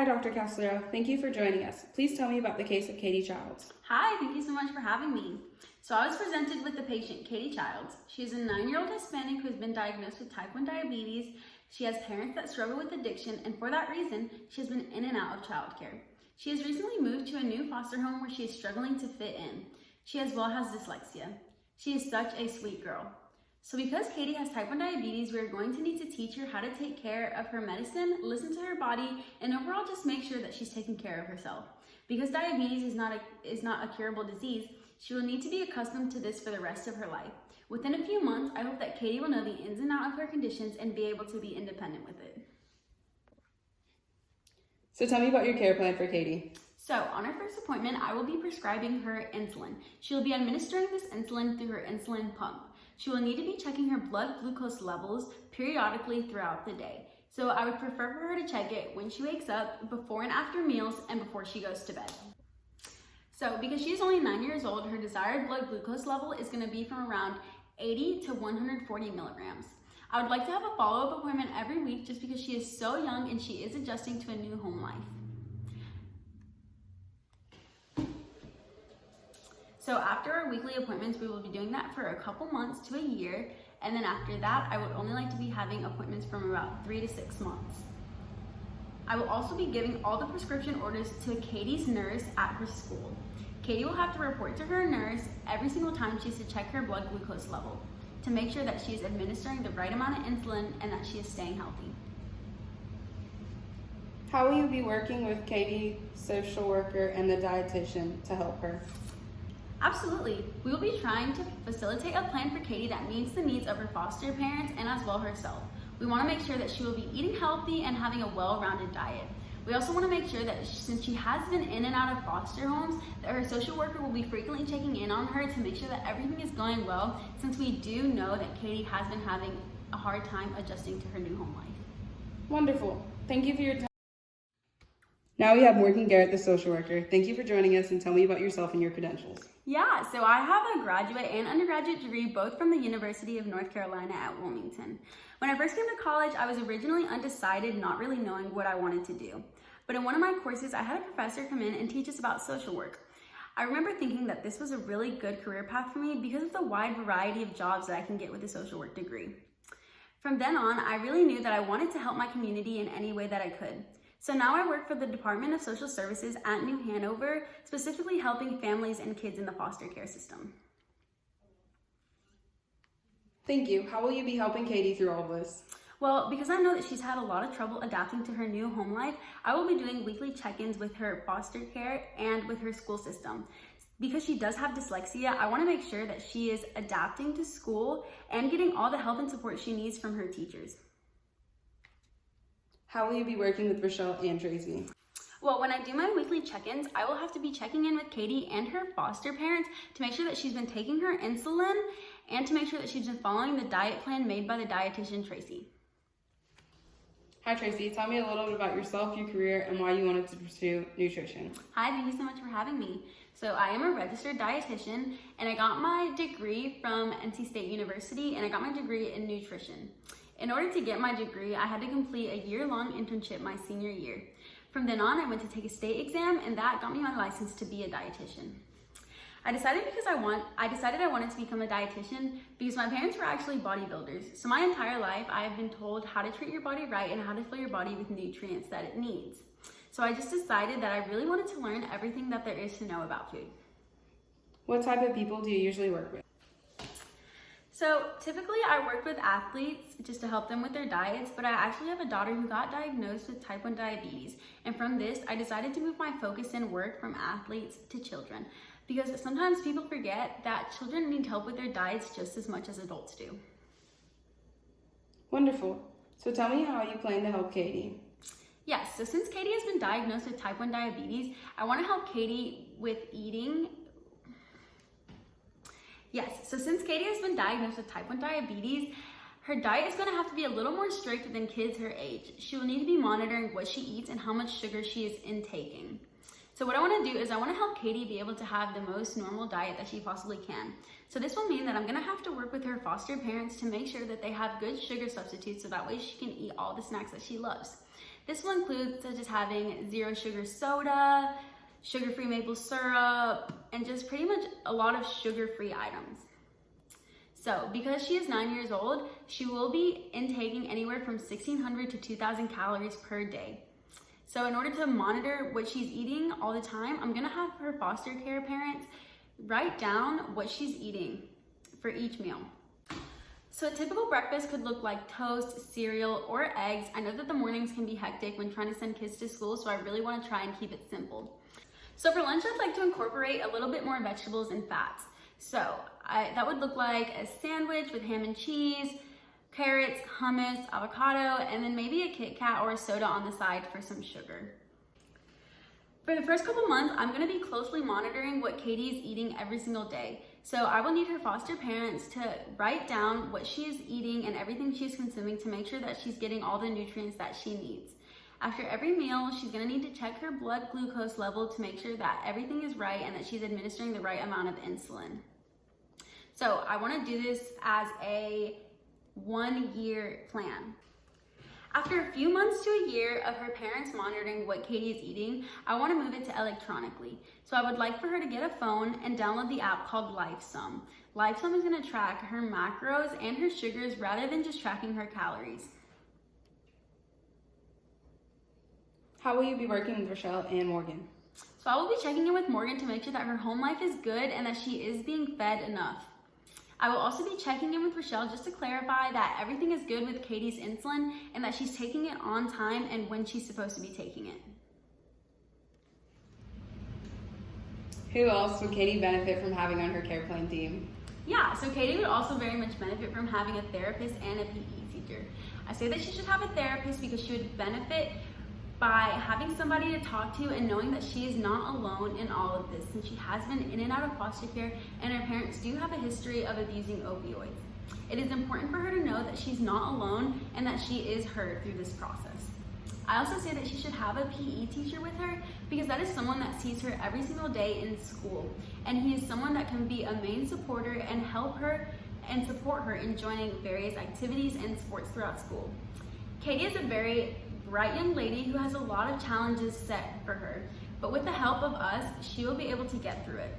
Hi, Dr. Castellero. Thank you for joining us. Please tell me about the case of Katie Childs. Hi, thank you so much for having me. So I was presented with the patient, Katie Childs. She is a 9-year-old Hispanic who has been diagnosed with type 1 diabetes. She has parents that struggle with addiction, and for that reason, she has been in and out of childcare. She has recently moved to a new foster home where she is struggling to fit in. She as well has dyslexia. She is such a sweet girl. So because Katie has type 1 diabetes, we are going to need to teach her how to take care of her medicine, listen to her body, and overall just make sure that she's taking care of herself. Because diabetes is not a curable disease, she will need to be accustomed to this for the rest of her life. Within a few months, I hope that Katie will know the ins and outs of her conditions and be able to be independent with it. So tell me about your care plan for Katie. So on her first appointment, I will be prescribing her insulin. She will be administering this insulin through her insulin pump. She will need to be checking her blood glucose levels periodically throughout the day. So I would prefer for her to check it when she wakes up, before and after meals, and before she goes to bed. So because she's only 9 years old, her desired blood glucose level is going to be from around 80 to 140 milligrams. I would like to have a follow-up appointment every week just because she is so young and she is adjusting to a new home life. So after our weekly appointments, we will be doing that for a couple months to a year. And then after that, I would only like to be having appointments from about 3 to 6 months. I will also be giving all the prescription orders to Katie's nurse at her school. Katie will have to report to her nurse every single time she has to check her blood glucose level to make sure that she is administering the right amount of insulin and that she is staying healthy. How will you be working with Katie, social worker, and the dietitian to help her? Absolutely. We will be trying to facilitate a plan for Katie that meets the needs of her foster parents and as well herself. We want to make sure that she will be eating healthy and having a well-rounded diet. We also want to make sure that since she has been in and out of foster homes, that her social worker will be frequently checking in on her to make sure that everything is going well, since we do know that Katie has been having a hard time adjusting to her new home life. Wonderful. Thank you for your time. Now we have Morgan Garrett, the social worker. Thank you for joining us, and tell me about yourself and your credentials. Yeah, so I have a graduate and undergraduate degree both from the University of North Carolina at Wilmington. When I first came to college, I was originally undecided, not really knowing what I wanted to do. But in one of my courses, I had a professor come in and teach us about social work. I remember thinking that this was a really good career path for me because of the wide variety of jobs that I can get with a social work degree. From then on, I really knew that I wanted to help my community in any way that I could. So now I work for the Department of Social Services at New Hanover, specifically helping families and kids in the foster care system. Thank you. How will you be helping Katie through all this? Well, because I know that she's had a lot of trouble adapting to her new home life, I will be doing weekly check-ins with her foster care and with her school system. Because she does have dyslexia, I want to make sure that she is adapting to school and getting all the help and support she needs from her teachers. How will you be working with Rochelle and Tracy? Well, when I do my weekly check-ins, I will have to be checking in with Katie and her foster parents to make sure that she's been taking her insulin and to make sure that she's been following the diet plan made by the dietitian, Tracy. Hi, Tracy. Tell me a little bit about yourself, your career, and why you wanted to pursue nutrition. Hi, thank you so much for having me. So I am a registered dietitian, and I got my degree from NC State University, and I got my degree in nutrition. In order to get my degree, I had to complete a year-long internship my senior year. From then on, I went to take a state exam, and that got me my license to be a dietitian. I decided I wanted to become a dietitian because my parents were actually bodybuilders. So my entire life, I have been told how to treat your body right and how to fill your body with nutrients that it needs. So I just decided that I really wanted to learn everything that there is to know about food. What type of people do you usually work with? So typically I work with athletes just to help them with their diets, but I actually have a daughter who got diagnosed with type 1 diabetes. And from this, I decided to move my focus and work from athletes to children, because sometimes people forget that children need help with their diets just as much as adults do. Wonderful. So tell me how you plan to help Katie. Yes, so since Katie has been diagnosed with type 1 diabetes, I want to help Katie with eating. Since Katie has been diagnosed with type 1 diabetes, her diet is going to have to be a little more strict than kids her age. She will need to be monitoring what she eats and how much sugar she is intaking. So what I want to do is I want to help Katie be able to have the most normal diet that she possibly can. So this will mean that I'm going to have to work with her foster parents to make sure that they have good sugar substitutes so that way she can eat all the snacks that she loves. This will include such as having zero sugar soda, sugar-free maple syrup, and just pretty much a lot of sugar-free items. So because she is 9 years old, she will be intaking anywhere from 1,600 to 2,000 calories per day. So in order to monitor what she's eating all the time, I'm gonna have her foster care parents write down what she's eating for each meal. So a typical breakfast could look like toast, cereal, or eggs. I know that the mornings can be hectic when trying to send kids to school, so I really want to try and keep it simple. So for lunch, I'd like to incorporate a little bit more vegetables and fats. So that would look like a sandwich with ham and cheese, carrots, hummus, avocado, and then maybe a Kit Kat or a soda on the side for some sugar. For the first couple months, I'm gonna be closely monitoring what Katie is eating every single day. So I will need her foster parents to write down what she is eating and everything she's consuming to make sure that she's getting all the nutrients that she needs. After every meal, she's gonna need to check her blood glucose level to make sure that everything is right and that she's administering the right amount of insulin. So I wanna do this as a 1-year plan. After a few months to a year of her parents monitoring what Katie is eating, I want to move it to electronically. So I would like for her to get a phone and download the app called LifeSum. LifeSum is going to track her macros and her sugars rather than just tracking her calories. How will you be working with Rochelle and Morgan? So I will be checking in with Morgan to make sure that her home life is good and that she is being fed enough. I will also be checking in with Rochelle just to clarify that everything is good with Katie's insulin and that she's taking it on time and when she's supposed to be taking it. Who else would Katie benefit from having on her care plan team? Yeah, so Katie would also very much benefit from having a therapist and a PE teacher. I say that she should have a therapist because she would benefit by having somebody to talk to and knowing that she is not alone in all of this, since she has been in and out of foster care and her parents do have a history of abusing opioids. It is important for her to know that she's not alone and that she is heard through this process. I also say that she should have a PE teacher with her because that is someone that sees her every single day in school, and he is someone that can be a main supporter and help her and support her in joining various activities and sports throughout school. Katie is a very bright young lady who has a lot of challenges set for her, but with the help of us, she will be able to get through it.